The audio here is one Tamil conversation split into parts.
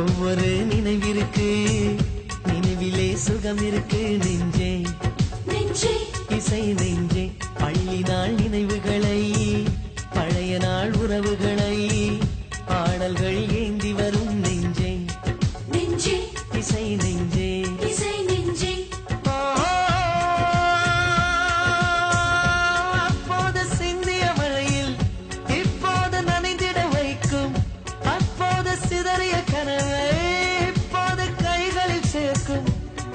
ஒவ்வொரு நினைவிருக்கு, நினைவிலே சுகம் இருக்கு நெஞ்சே நெஞ்சே, இசை நெஞ்சே. பள்ளி நாள் நினைவுகளை, பழைய நாள் உறவுகளை, பாடல்கள் ஏந்தி வரும் நெஞ்சே நெஞ்சே, இசை நெஞ்சே இசை நெஞ்சே. அப்போது சிந்திய மழையில் இப்போது நனைந்திட வைக்கும், அப்போது சிதறிய கனவை இப்போது கைகளில் சேர்க்கும்,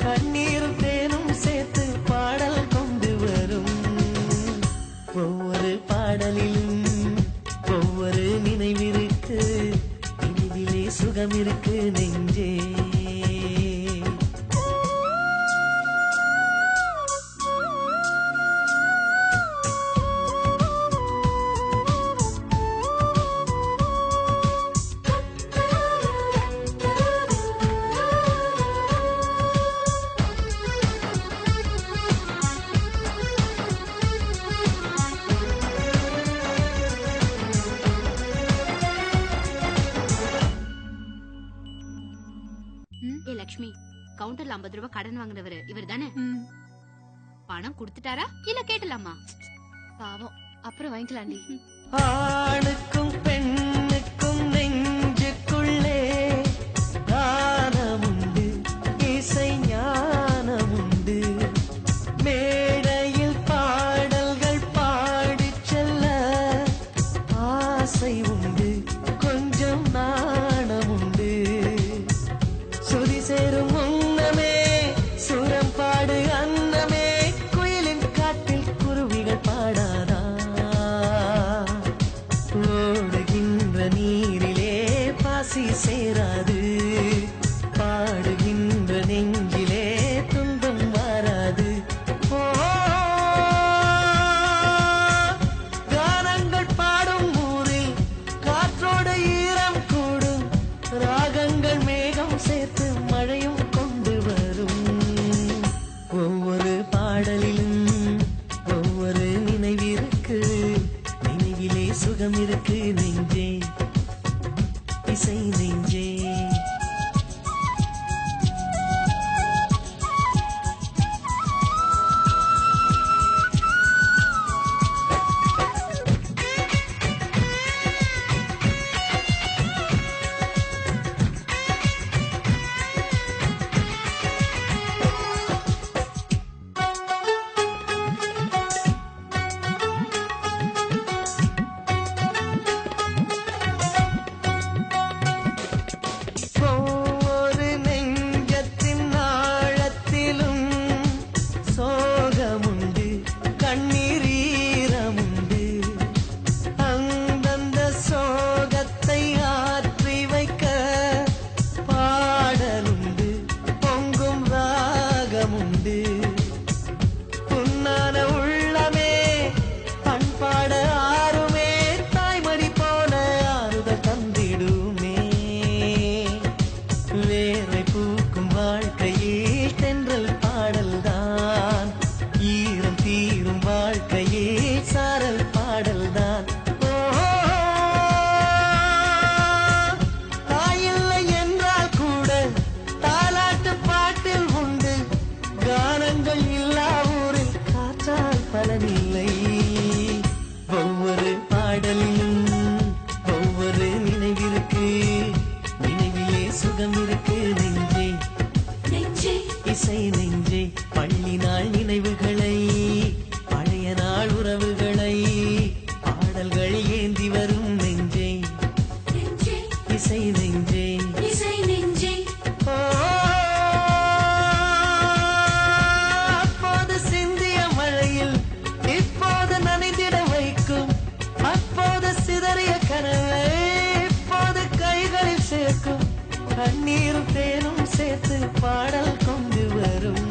கண்ணீரும் தேனும் சேர்த்து பாடல் கொண்டு வரும். ஒவ்வொரு பாடலிலும் ஒவ்வொரு நினைவிருக்கு, நினைவிலே சுகம் இருக்கு நெஞ்சே. லட்சுமி, கவுண்டர்ல 50 ரூபாய் கடன் வாங்கினவரு இவர் தானே? பணம் கொடுத்துட்டாரா இல்ல கேட்டலாமா? பாவம், அப்புறம் வாங்கிக்கலாண்டி. ஆணுக்கும் பெண்ணுக்கும் நெஞ்சுக்குள்ளே கானமுண்டு, இசை ஞானமுண்டு. மேடையில் பாடல்கள் பாடிச் செல்ல ஆசை உண்டு, கொஞ்சம் நாணமுண்டு. சுதி சேரும் முன்னமே சுரம் பாடு அன்னமே, குயிலின் காட்டில் குருவிகள் பாடாதா? ஓடுகின்ற நீரிலே பாசி சேராது, பாடுகின்ற நெஞ்சிலே துன்பம் மாறாது. கானங்கள் பாடும் ஊரில் காற்றோடு ஈரம் கூடும், ராகங்கள் மேகம் சேர்த்து மழையும் கொண்டு வரும். ஒவ்வொரு பாடலிலும் ஒவ்வொரு நினைவிருக்கு, நினைவிலே சுகம் இருக்கு நெஞ்சே, இசை நெஞ்சே. ஒவ்வொரு நெஞ்சத்தின் ஆழத்திலும் சோகமுண்டு, கண்ணீர் ஈரமுண்டு. அந்தந்த சோகத்தை ஆற்றி வைக்க பாடலுண்டு, பொங்கும் ராகமுண்டு. புன்னான உள்ளமே பண்பாட ஆறுமே, தாய்மடி போல ஆறுதல் தந்திடுமே. வேரை பூக்கும் வாழ்க்கையில் தென்றல் பாடல்தான், ஈரம் தீரும் வாழ்க்கையில் சாரல் பாடல்தான். தாயில்லை என்றால் கூட தாலாட்டு பாட்டில் உண்டு, கானங்கள் இல்லா ஊரில் காற்றால் பலனில்லை. ஒவ்வொரு பாடலிலும் ஒவ்வொரு நினைவிருக்கு, நினைவிலே சுகம் இருக்கு நெஞ்சே நெஞ்சே, இசை நெஞ்சே. பள்ளி நாள் நினைவுகளை, பழைய நாள் உறவுகளை, பாடல்கள் ஏந்தி வரும் நெஞ்சே நெஞ்சே, இசை நெஞ்சே இசை நெஞ்சே. அப்போது சிந்திய மழையில் இப்போது நனைந்திட வைக்கும், அப்போது சிதறிய கனவை இப்போது கைகளில் சேர்க்கும், கண்ணீரும் தேனும் சேர்த்து பாடல் கொண்டு வரும்.